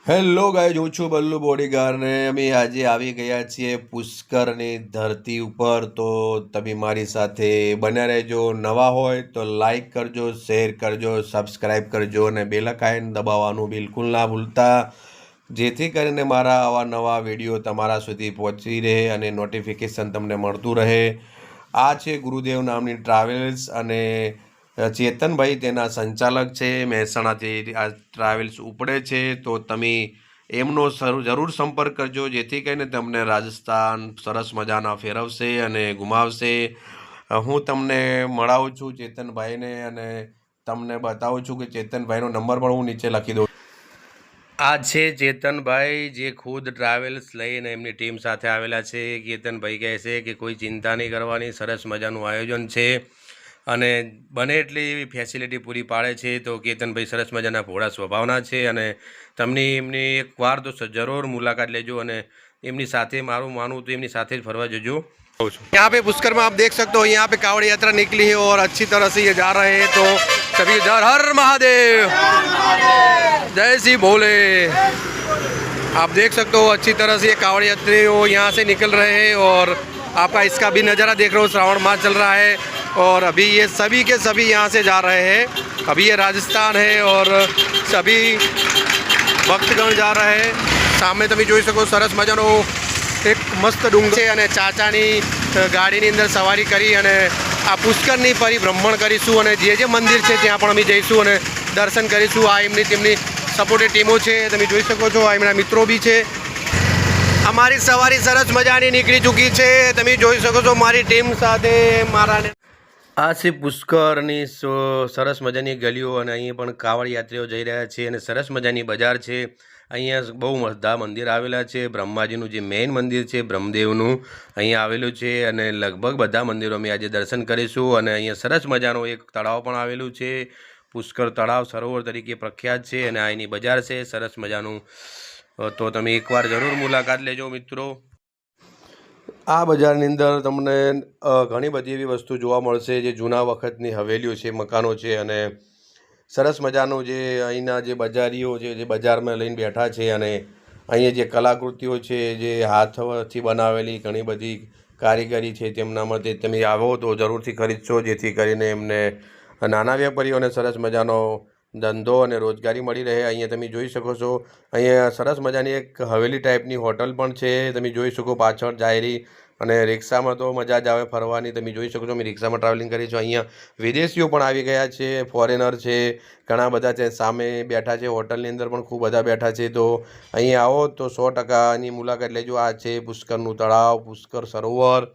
Hello guys, હું છું Ballu bodyguard ને અમે આજે આવી ગયા છીએ પુષ્કરની ધરતી ઉપર. તો તમે મારી સાથે બન્યા રહેજો. નવા હોય તો લાઈક કરજો, શેર કરજો, સબસ્ક્રાઈબ કરજો અને બેલ આઇકન દબાવવાનું બિલકુલ ના ભૂલતા, જેથી કરીને મારા આવા નવા વિડીયો તમારા સુધી પહોંચી રહે અને નોટિફિકેશન તમને મળતું રહે. આ છે ગુરુદેવ નામની ટ્રાવેલ્સ અને ચેતનભાઈ તેના સંચાલક છે. મહેસાણાથી આ ટ્રાવેલ્સ ઉપડે છે, તો તમે એમનો જરૂર સંપર્ક કરજો, જેથી કરીને તમને રાજસ્થાન સરસ મજાના ફેરવશે અને ઘુમાવશે. હું તમને મળાવું છું ચેતનભાઈને અને તમને બતાવું છું કે ચેતનભાઈનો નંબર પણ હું નીચે લખી દઉં. આ છે ચેતનભાઈ, જે ખુદ ટ્રાવેલ્સ લઈને એમની ટીમ સાથે આવેલા છે. ચેતનભાઈ કહે છે કે કોઈ ચિંતા નહીં કરવાની, સરસ મજાનું આયોજન છે અને બને એટલી એવી ફેસિલિટી પૂરી પાડે છે. તો કેતનભાઈ સરસ મજાના ભોળા સ્વભાવના છે અને તમને એમની એકવાર તો જરૂર મુલાકાત લેજો અને એમની સાથે મારું માનવું તો એમની સાથે જ ફરવા જજો. यहाँ पे पुष्कर में आप देख सकते हो, यहाँ पे कावड़ यात्रा निकली है और अच्छी तरह से ये जा रहे हैं. तो सभी हर हर महादेव, जय श्री भोले. आप देख सकते हो अच्छी तरह से ये कावड़ यात्री यहाँ से निकल रहे हैं और आपका इसका भी नज़ारा देख रहे हो. श्रावण मास चल रहा है और अभी ये सभी के सभी यहाँ से जा रहे हैं. अभी ये राजस्थान है और सभी भक्तगण जा रहे हैं. सामने તમે જોઈ શકો સરસ મજાનો એક મસ્ત ડુંગર છે અને ચાચાની ગાડીની અંદર સવારી કરી અને આ પુષ્કરની પરિભ્રમણ કરીશું અને જે મંદિર છે ત્યાં પણ અમે જઈશું અને દર્શન કરીશું. આ એમની તેમની સપોર્ટેડ ટીમો છે, તમે જોઈ શકો છો. આ એમના મિત્રો બી છે. અમારી સવારી સરસ મજાની નીકળી ચૂકી છે, તમે જોઈ શકો છો મારી ટીમ સાથે. મારા આ છે પુષ્કરની સરસ મજાની ગલીઓ અને અહીં પણ કાવડ યાત્રીઓ જઈ રહ્યા છે અને સરસ મજાની બજાર છે. અહીંયા બહુ બધા મંદિર આવેલા છે. બ્રહ્માજીનું જે મેઇન મંદિર છે બ્રહ્મદેવનું અહીંયા આવેલું છે અને લગભગ બધા મંદિરો અમે આજે દર્શન કરીશું. અને અહીંયા સરસ મજાનું એક તળાવ પણ આવેલું છે. પુષ્કર તળાવ સરોવર તરીકે પ્રખ્યાત છે અને આ એની બજાર છે સરસ મજાનું. તો તમે એકવાર જરૂર મુલાકાત લેજો મિત્રો. આ બજારની અંદર તમને ઘણી બધી એવી વસ્તુ જોવા મળશે, જે જૂના વખતની હવેલીઓ છે, મકાનો છે અને સરસ મજાનું જે અહીંના જે બજારીઓ છે, જે બજારમાં લઈને બેઠા છે અને અહીંયા જે કલાકૃતિઓ છે, જે હાથથી બનાવેલી ઘણી બધી કારીગરી છે, તેમના માટે તમે આવો તો જરૂરથી ખરીદશો, જેથી કરીને એમને નાના વેપારીઓને સરસ મજાનો ધંધો અને રોજગારી મળી રહે. અહીંયા તમે જોઈ શકો છો, અહીંયા સરસ મજાની એક હવેલી ટાઈપની હોટલ પણ છે, તમે જોઈ શકો પાછળ જાહેરી. અને રિક્ષામાં તો મજા જ આવે ફરવાની, તમે જોઈ શકો છો. અમે રિક્ષામાં ટ્રાવેલિંગ કરી છું. અહીંયા વિદેશીઓ પણ આવી ગયા છે, ફોરેનર છે, ઘણા બધા છે, સામે બેઠા છે. હોટલની અંદર પણ ખૂબ બધા બેઠા છે. તો અહીંયા આવો તો 100%ની મુલાકાત લેજો. આ છે પુષ્કરનું તળાવ, પુષ્કર સરોવર.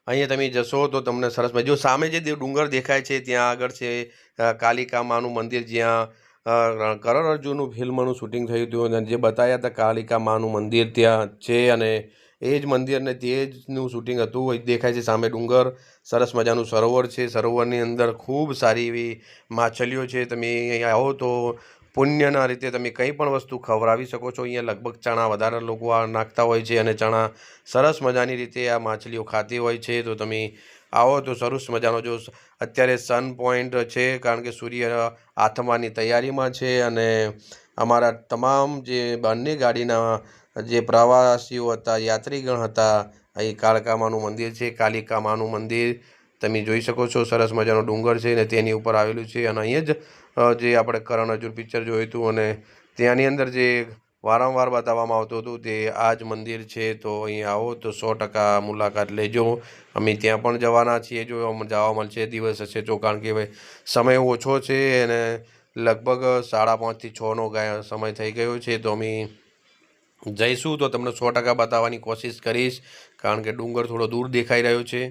અહીંયા તમે જશો તો તમને સરસ મજા. જો સામે જે ડુંગર દેખાય છે ત્યાં આગળ છે કાલિકા માનું મંદિર, જ્યાં કરણ અર્જુનનું ફિલ્મનું શૂટિંગ થયું હતું અને જે બતાવ્યા હતા કાલિકા માનું મંદિર ત્યાં છે અને એ જ મંદિર ને તે જનું શૂટિંગ હતું. દેખાય છે સામે ડુંગર. સરસ મજાનું સરોવર છે. સરોવરની અંદર ખૂબ સારી એવી માછલીઓ છે. તમે અહીંયા આવો તો પુણ્યના રીતે તમે કંઈ પણ વસ્તુ ખવડાવી શકો છો. અહીંયા લગભગ ચણા વધારે લોકો આ નાખતા હોય છે અને ચણા સરસ મજાની રીતે આ માછલીઓ ખાતી હોય છે. તો તમે આવો તો સરસ મજાનો. જો અત્યારે સન પોઈન્ટ છે, કારણ કે સૂર્ય આથમવાની તૈયારીમાં છે અને અમારા તમામ જે બંને ગાડીના જે પ્રવાસીઓ હતા, યાત્રીગણ હતા, અહીં કાળકા માનું મંદિર છે, કાલિકા માનું મંદિર તમે જોઈ શકો છો. સરસ મજાનો ડુંગર છે અને તેની ઉપર આવેલું છે અને અહીંયા જ જે આપણે કરણ અર્જુન પિક્ચર જોયું હતું અને ત્યાંની અંદર જે વારંવાર બતાવવામાં આવતું હતું તે આ જ મંદિર છે. તો અહીં આવો તો 100% મુલાકાત લેજો. અમે ત્યાં પણ જવાના છીએ, જો જવા મળશે દિવસ હશે તો, કારણ કે સમય ઓછો છે અને લગભગ 5:30 થી 6નો સમય થઈ ગયો છે. તો અમે જઈશું તો તમને 100% બતાવવાની કોશિશ કરીશ, કારણ કે ડુંગર થોડો દૂર દેખાઈ રહ્યો છે.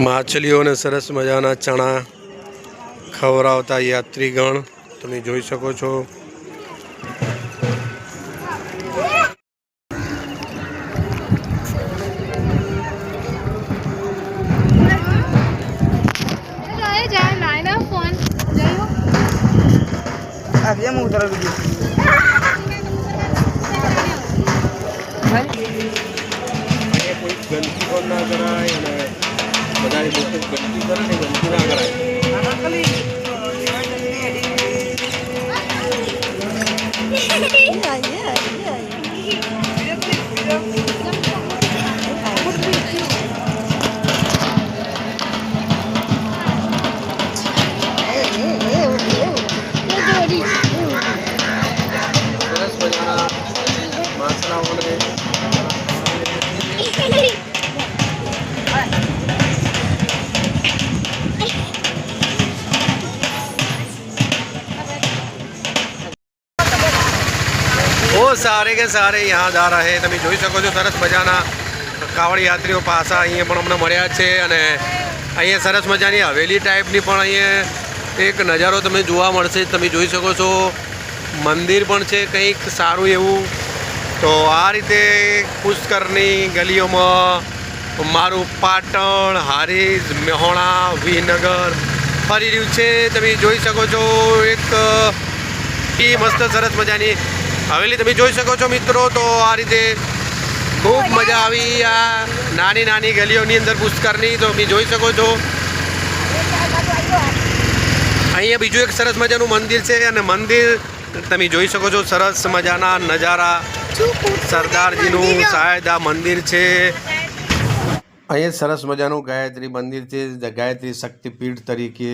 માછલીઓને સરસ મજાના ચણા ખવડાવતા યાત્રીગણ તમે જોઈ શકો છો. ગંદકી પણ ના કરાય અને બધાની ગંદકી કરે ને ગંદકી ના કરાય. सारे के सारे यहाँ जा रहे તમે જોઈ શકો છો સરસ મજાના કાવડ યાત્રીઓ પાછા અહીંયા પણ અમને મળ્યા છે અને અહીંયા સરસ મજાની હવેલી ટાઈપની પણ અહીંયા એક નજારો તમે જોવા મળશે તમે જોઈ શકો છો મંદિર પણ છે કંઈક સારું એવું તો આ રીતે પુષ્કરની ગલીઓમાં મારું પાટણ હારીજ મેહોણા વિનગર ફરી રહ્યું છે તમે જોઈ શકો છો એક મસ્ત સરસ મજાની હવેલી તમે જોઈ શકો છો મિત્રો તો આ રીતે ખૂબ મજા આવી આ નાની નાની ગલીઓની અંદર પુષ્કરની તો તમે જોઈ શકો છો અહીંયા બીજું એક સરસ મજાનું મંદિર છે અને મંદિર તમે જોઈ શકો છો સરસ મજાના નજારા સરદારજીનું શાયદ આ મંદિર છે અહીંયા સરસ મજાનું ગાયત્રી મંદિર છે ગાયત્રી શક્તિપીઠ તરીકે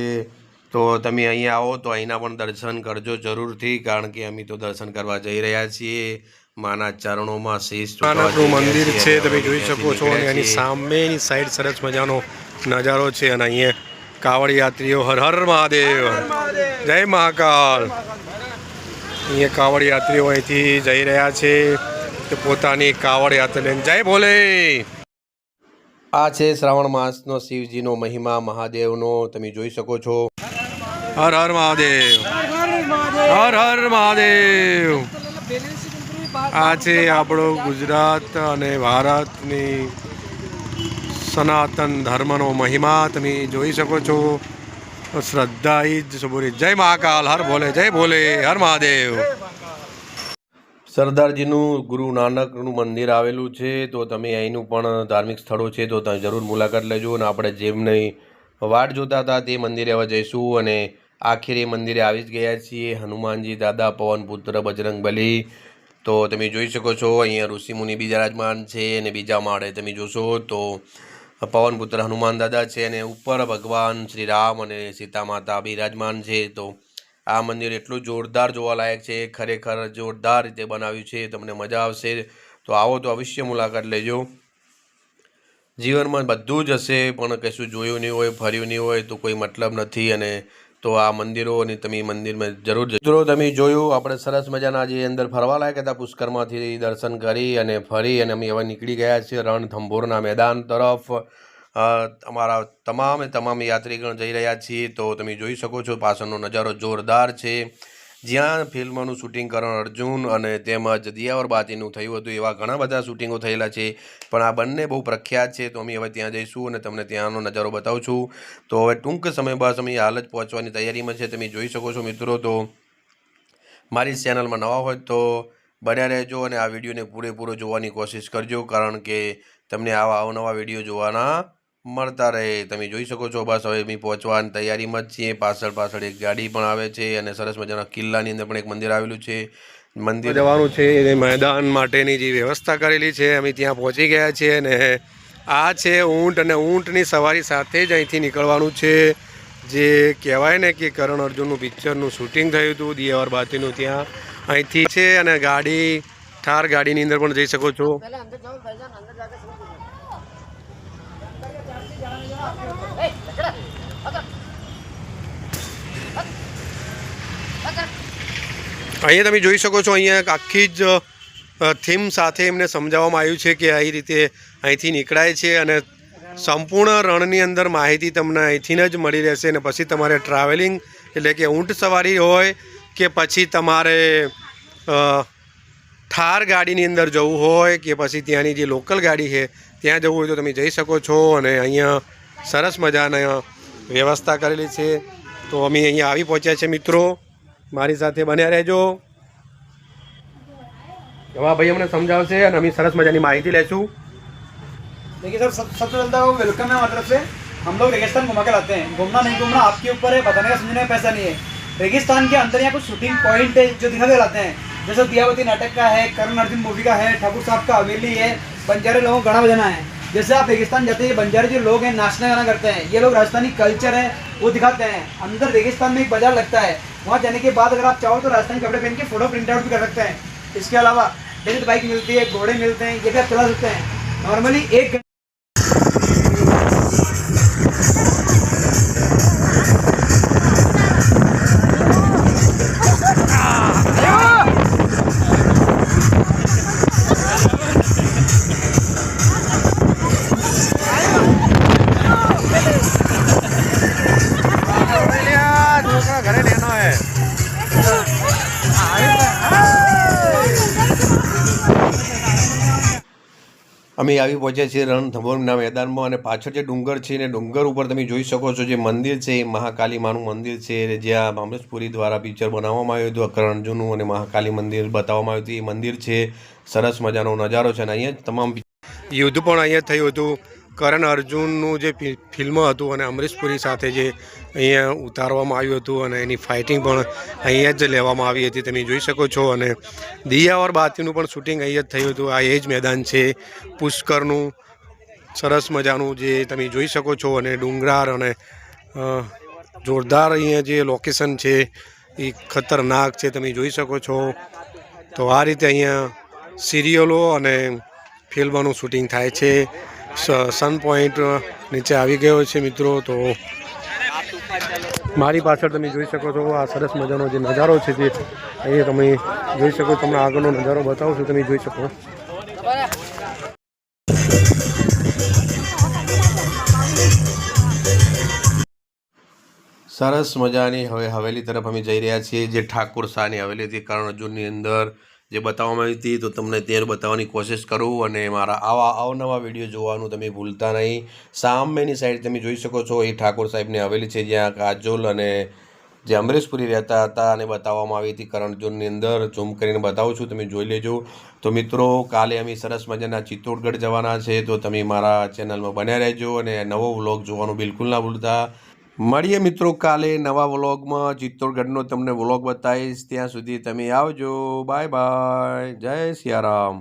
તો તમે અહીંયા આવો તો અહીંના પણ દર્શન કરજો જરૂરથી કારણ કે અમે તો દર્શન કરવા જઈ રહ્યા છીએ માના ચરણોમાં શીશ નાનકડું મંદિર છે તમે જોઈ શકો છો અને એની સામેની સાઈડ સરસ મજાનો નજારો છે અને અહીંયા કાવડ યાત્રીઓ હર હર મહાદેવ જય મહાકાલ અહીંયા કાવડ યાત્રીઓ અહીંથી જઈ રહ્યા છે તે પોતાની કાવડ યાત્રા લઈને જય ભોલે આ છે શ્રાવણ માસનો શિવજીનો મહિમા મહાદેવનો તમે જોઈ શકો છો હર હર મહાદેવ હર હર મહાદેવ આ છે આપણો ગુજરાત અને ભારતની સનાતન ધર્મનો મહિમા તમે જોઈ શકો છો શ્રદ્ધા જ બોલી જય મહાકાલ હર ભોલે જય ભોલે હર મહાદેવ સરદારજીનું ગુરુ નાનકનું મંદિર આવેલું છે તો તમે અહીંનું પણ ધાર્મિક સ્થળો છે તો તમે જરૂર મુલાકાત લેજો અને આપણે જેમની વાટ જોતા હતા તે મંદિરે હવે જઈશું અને આખરે મંદિરે આવી જ ગયા છીએ હનુમાનજી દાદા પવનપુત્ર બજરંગબલી તો તમે જોઈ શકો છો અહીંયા ઋષિમુનિ બિરાજમાન છે અને બીજા માળે તમે જોશો તો પવનપુત્ર હનુમાન દાદા છે અને ઉપર ભગવાન શ્રી રામ અને સીતા માતા બિરાજમાન છે તો આ મંદિર એટલું જોરદાર જોવાલાયક છે ખરેખર જોરદાર રીતે બનાવ્યું છે તમને મજા આવશે તો આવો તો અવશ્ય મુલાકાત લેજો જીવનમાં બધું જ હશે પણ કશું જોયું નહીં હોય ફર્યું નહીં હોય તો કોઈ મતલબ નથી અને તો આ મંદિરો અને તમે મંદિરમાં જરૂર મિત્રો તમે જોયું આપણે સરસ મજાના જે અંદર ફરવા લાયક હતા પુષ્કરમાંથી દર્શન કરી અને ફરી અને અમે હવે નીકળી ગયા છીએ રણથંભોરના મેદાન તરફ અમારા તમામ યાત્રીગણ જઈ રહ્યા છીએ તો તમે જોઈ શકો છો પાછળનો નજારો જોરદાર છે જ્યાં ફિલ્મનું શૂટિંગ કરણ અર્જુન અને તેમજ દિયાવર બાતીનું થયું હતું એવા ઘણા બધા શૂટિંગો થયેલા છે પણ આ બંને બહુ પ્રખ્યાત છે તો અમે હવે ત્યાં જઈશું અને તમને ત્યાંનો નજારો બતાવું છું તો હવે ટૂંક સમય બાદ અમે હાલ જ પહોંચવાની તૈયારીમાં છે તમે જોઈ શકો છો મિત્રો તો મારી ચેનલમાં નવા હોય તો બન્યા રહેજો અને આ વિડીયોને પૂરેપૂરો જોવાની કોશિશ કરજો કારણ કે તમને આવા અવનવા વિડીયો જોવાના મળતા રહે તમે જોઈ શકો છો બસ હવે અમે પહોંચવાની તૈયારીમાં જ છીએ પાછળ એક ગાડી પણ આવે છે અને સરસ મજાના કિલ્લાની અંદર પણ એક મંદિર આવેલું છે મંદિર જવાનું છે એ મેદાન માટેની જે વ્યવસ્થા કરેલી છે અમે ત્યાં પહોંચી ગયા છીએ અને આ છે ઊંટ અને ઊંટની સવારી સાથે જ અહીંથી નીકળવાનું છે જે કહેવાય ને કે કરણ અર્જુનનું પિક્ચરનું શૂટિંગ થયું હતું દિયાવર બાતીનું ત્યાં અહીંથી છે અને ગાડી ઠાર ગાડીની અંદર પણ જઈ શકો છો અહીંયા તમે જોઈ શકો છો અહીંયા આખી જ થીમ સાથે એમને સમજાવવામાં આવ્યું છે કે આવી રીતે અહીંથી નીકળાય છે અને સંપૂર્ણ રણની અંદર માહિતી તમને અહીંથી જ મળી રહેશે અને પછી તમારે ટ્રાવેલિંગ એટલે કે ઊંટ સવારી હોય કે પછી તમારે ઠાર ગાડીની અંદર જવું હોય કે પછી ત્યાંની જે લોકલ ગાડી છે ત્યાં જવું હોય તો તમે જઈ શકો છો અને અહીંયા સરસ મજાના વ્યવસ્થા કરેલી છે તો અમે અહીંયા આવી પહોંચ્યા છે મિત્રો મારી સાથે બન્યા રહેજો એવા ભાઈ અમને સમજાવશે અને અમે સરસ મજાની માહિતી લેશું देखिए सर सबसे पहले तो वेलकम है हमारी तरफ से हम लोग रेगिस्तान घुमा के लाते हैं घूमना नहीं घूमना आपके ऊपर है बताने का समझने का पैसा नहीं है रेगिस्तान के अंदर यहाँ कुछ शूटिंग पॉइंट है जो दिखा के लाते हैं जैसे दियावती नाटक का है करण अर्जुन मूवी का है ठाकुर साहब का हवेली है बंजारे लोगों का गाना बजाना है जैसे आप रेगिस्तान जाते हैं बंजारे जो लोग हैं नाचना गाना करते हैं ये लोग राजस्थानी कल्चर है वो दिखाते हैं अंदर रेगिस्तान में एक बाजार लगता है वहाँ जाने के बाद अगर आप चाहो तो राजस्थानी कपड़े पहन के फोटो प्रिंट आउट भी कर सकते हैं इसके अलावा डेली बाइक मिलती है घोड़े मिलते हैं ये भी आप चला सकते हैं नॉर्मली एक તમારા ઘરે લેનો હે અમે આવી પહોંચ્યા છીએ રણથંભોરના મેદાનમાં અને પાછળ જે ડુંગર છે ને ડુંગર ઉપર તમે જોઈ શકો છો જે મંદિર છે એ મહાકાલી માનું મંદિર છે જ્યાં અમરીશપુરી દ્વારા પિક્ચર બનાવવામાં આવ્યું હતું અકરણ અર્જુનનું અને મહાકાલી મંદિર બતાવવામાં આવ્યું હતું. એ મંદિર છે, સરસ મજાનો નજારો છે અને અહીંયા જ તમામ યુદ્ધ પણ અહીંયા થયું હતું. કરણ અર્જુનનું જે ફિલ્મ હતું અને અમરીશપુરી સાથે જે અહીંયા ઉતારવામાં આવ્યું હતું અને એની ફાઇટિંગ પણ અહીંયા જ લેવામાં આવી હતી તમે જોઈ શકો છો. અને દિયા ઓર બાતીનું પણ શૂટિંગ અહીંયા જ થયું હતું. આ એ જ મેદાન છે પુષ્કરનું, સરસ મજાનું જે તમે જોઈ શકો છો. અને ડુંગરાર અને જોરદાર અહીંયા જે લોકેશન છે એ ખતરનાક છે તમે જોઈ શકો છો. તો આ રીતે અહીંયા સિરિયલો અને ફિલ્મોનું શૂટિંગ થાય છે. સન પોઈન્ટ નીચે આવી ગયો છે મિત્રો. તો મારી પાછળ તમે જોઈ શકો છો આ સરસ મજાનો જે નજારો છે જે અહીંયા તમે જોઈ શકો. તમને આગળનો નજારો બતાવું છું, તમે જોઈ શકો. સરસ મજાની હવે હવેલી તરફ અમે જઈ રહ્યા છીએ જે ઠાકોર શાહની હવેલી હતી કરણ અર્જુનની અંદર જે બતાવવામાં આવી હતી. તો તમને તે બતાવવાની કોશિશ કરું અને મારા આવા અવનવા વિડીયો જોવાનું તમે ભૂલતા નહીં. સામેની સાઈડ તમે જોઈ શકો છો એ ઠાકોર સાહેબની હવેલી છે જ્યાં કાજોલ અને જે અમરીશપુરી રહેતા હતા અને બતાવવામાં આવી હતી કરણ અર્જુનની અંદર. ઝૂમ કરીને બતાવું છું, તમે જોઈ લેજો. તો મિત્રો કાલે અમે સરસ મજાના ચિત્તોડગઢ જવાના છે, તો તમે મારા ચેનલમાં બન્યા રહેજો અને નવો વ્લોગ જોવાનું બિલકુલ ના ભૂલતા. મળીએ મિત્રો કાલે નવા વ્લોગમાં. ચિત્તોડગઢનો તમને વ્લોગ બતાવીશ. ત્યાં સુધી તમે આવજો. Bye bye. જય સિયારામ.